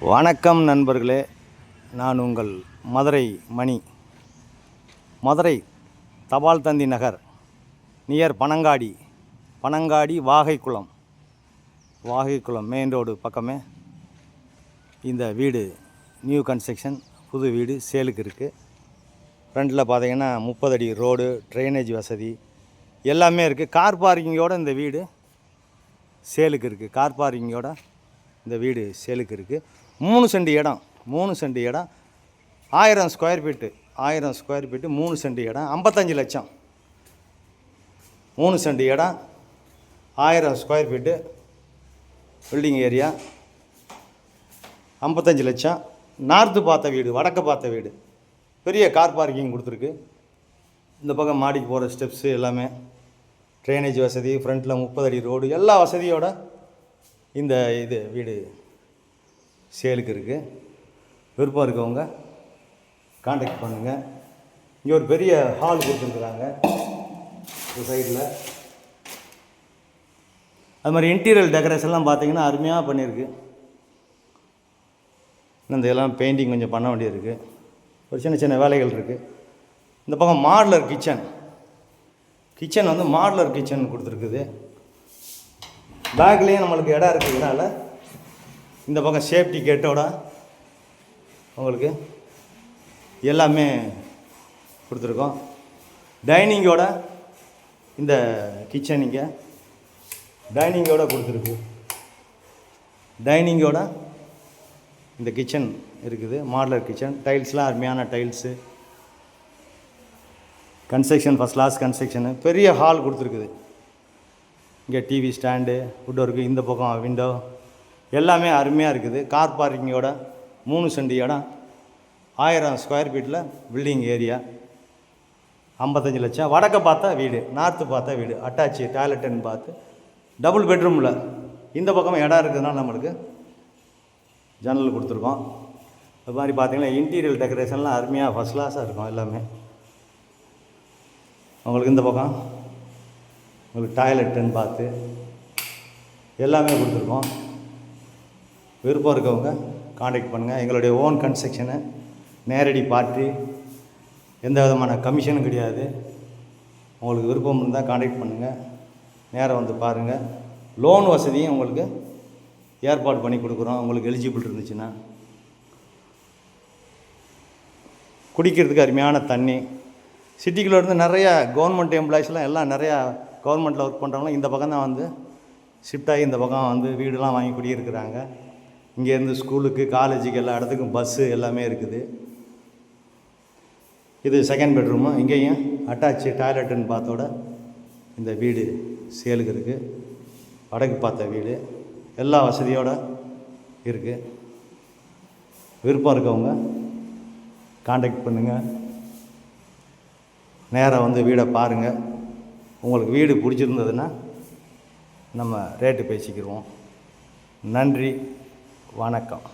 வணக்கம் நண்பர்களே, நான் உங்கள் மதுரை மணி. Madurai Thapal Thanthi Nagar near Panangadi Vagaikulam main road பக்கமே இந்த வீடு நியூ கன்ஸ்ட்ரக்ஷன், புது வீடு சேலுக்கு இருக்குது. ஃப்ரண்டில் பார்த்தீங்கன்னா 30 அடி ரோடு, ட்ரைனேஜ் வசதி எல்லாமே இருக்குது. கார் பார்க்கிங்கோடு இந்த வீடு சேலுக்கு இருக்குது. கார் பார்க்கிங்கோட இந்த வீடு சேலுக்கு இருக்குது. 3 சென்ட் இடம் 1000 ஸ்கொயர் ஃபீட்டு 3 சென்ட் இடம் 55 லட்சம். 3 சென்ட் இடம் 1000 ஸ்கொயர் ஃபீட்டு பில்டிங் ஏரியா 55 லட்சம். நார்த்து பார்த்த வீடு, வடக்கு பார்த்த வீடு, பெரிய கார் பார்க்கிங் கொடுத்துருக்கு. இந்த பக்கம் மாடிக்கு போகிற ஸ்டெப்ஸு எல்லாமே, ட்ரைனேஜ் வசதி, ஃப்ரண்ட்டில் 30 அடி ரோடு, எல்லா வசதியோட இந்த வீடு சேலுக்கு இருக்குது. விருப்பம் இருக்கவங்க காண்டாக்ட் பண்ணுங்கள். இங்கே ஒரு பெரிய ஹால் கொடுத்துருக்குறாங்க ஒரு சைடில். அது மாதிரி இன்டீரியர் டெக்கரேஷன்லாம் பார்த்தீங்கன்னா அருமையாக பண்ணியிருக்கு. இந்த இதெல்லாம் பெயிண்டிங் கொஞ்சம் பண்ண வேண்டியிருக்கு. ஒரு சின்ன வேலைகள் இருக்குது. இந்த பக்கம் மாடுலர் கிச்சன் வந்து மாடுலர் கிச்சன் கொடுத்துருக்குது. பேக்லேயும் நம்மளுக்கு இடம் இருக்கிறதுனால இந்த பக்கம் சேஃப்டி கேட்டோட உங்களுக்கு எல்லாமே கொடுத்துருக்கோம். டைனிங்கோட இந்த கிச்சன் இங்கே டைனிங்கோட கொடுத்துருக்கு. டைனிங்கோட இந்த கிச்சன் இருக்குது. மாடுலர் கிச்சன், டைல்ஸ்லாம் அருமையான tiles, construction first class construction. பெரிய ஹால் கொடுத்துருக்குது. இங்கே டிவி ஸ்டாண்டு, வுட் ஒர்க்கு, இந்த பக்கம் விண்டோ எல்லாமே அருமையாக இருக்குது. கார் பார்க்கிங்கோட 3 சென்ட் இடம் 1000 ஸ்கொயர் ஃபீட்டில் பில்டிங் ஏரியா 55 லட்சம். வடக்க பார்த்தா வீடு, நார்த்து பார்த்தா வீடு, அட்டாச்சு டாய்லெட்டுன்னு பார்த்து டபுள் பெட்ரூமில் இந்த பக்கம் இடம் இருக்குதுனால நம்மளுக்கு ஜன்னல் கொடுத்துருக்கோம். அது மாதிரி பார்த்திங்கன்னா இன்டீரியர் டெக்கரேஷன்லாம் அருமையாக ஃபஸ்ட் கிளாஸாக இருக்கும். எல்லாமே உங்களுக்கு இந்த பக்கம் உங்களுக்கு டாய்லெட்டுன்னு பார்த்து எல்லாமே கொடுத்துருக்கோம். விருப்பம் இருக்கவங்க காண்டாக்ட் பண்ணுங்கள். எங்களுடைய ஓன் கன்ஸ்ட்ரக்ஷனு, நேரடி பார்ட்டி, எந்த விதமான கமிஷனும் கிடையாது. உங்களுக்கு விருப்பம் இருந்தால் காண்டாக்ட் பண்ணுங்கள், நேரம் வந்து பாருங்கள். லோன் வசதியும் உங்களுக்கு ஏற்பாடு பண்ணி கொடுக்குறோம். உங்களுக்கு எலிஜிபிள் இருந்துச்சுன்னா. குடிக்கிறதுக்கு அருமையான தண்ணி. சிட்டிக்குள்ளே இருந்து நிறையா கவர்மெண்ட் எம்ப்ளாயிஸ்லாம் எல்லாம் நிறையா கவர்மெண்ட்டில் ஒர்க் பண்ணுறவங்களாம் இந்த பக்கம் தான் வந்து ஷிஃப்ட் ஆகி இந்த பக்கம் வந்து வீடுலாம் வாங்கி குடியிருக்கிறாங்க. இங்கேருந்து ஸ்கூலுக்கு, காலேஜுக்கு, எல்லா இடத்துக்கும் பஸ்ஸு எல்லாமே இருக்குது. இது செகண்ட் பெட்ரூமு. இங்கேயும் அட்டாச்சு டாய்லெட்டுன்னு பார்த்தோட இந்த வீடு சேலுக்கு இருக்குது. வடக்கு பார்த்த வீடு, எல்லா வசதியோடு இருக்குது. விருப்பம் இருக்கவங்க காண்டாக்ட் பண்ணுங்கள். நேராக வந்து வீடை பாருங்கள். உங்களுக்கு வீடு பிடிச்சிருந்ததுன்னா நம்ம ரேட்டு பேசிக்கிடுவோம். நன்றி, வணக்கம்.